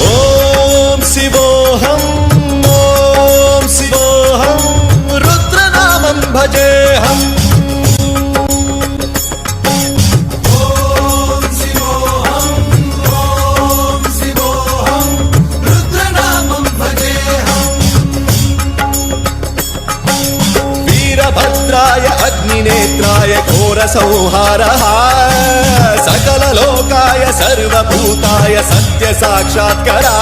ఓం శివోహం ఓం శివోహం రుద్రనామం భజేహం भद्राय अग्निनेत्राय घोरसंहारः सकललोकाय सर्वभूताय सत्य साक्षात्करा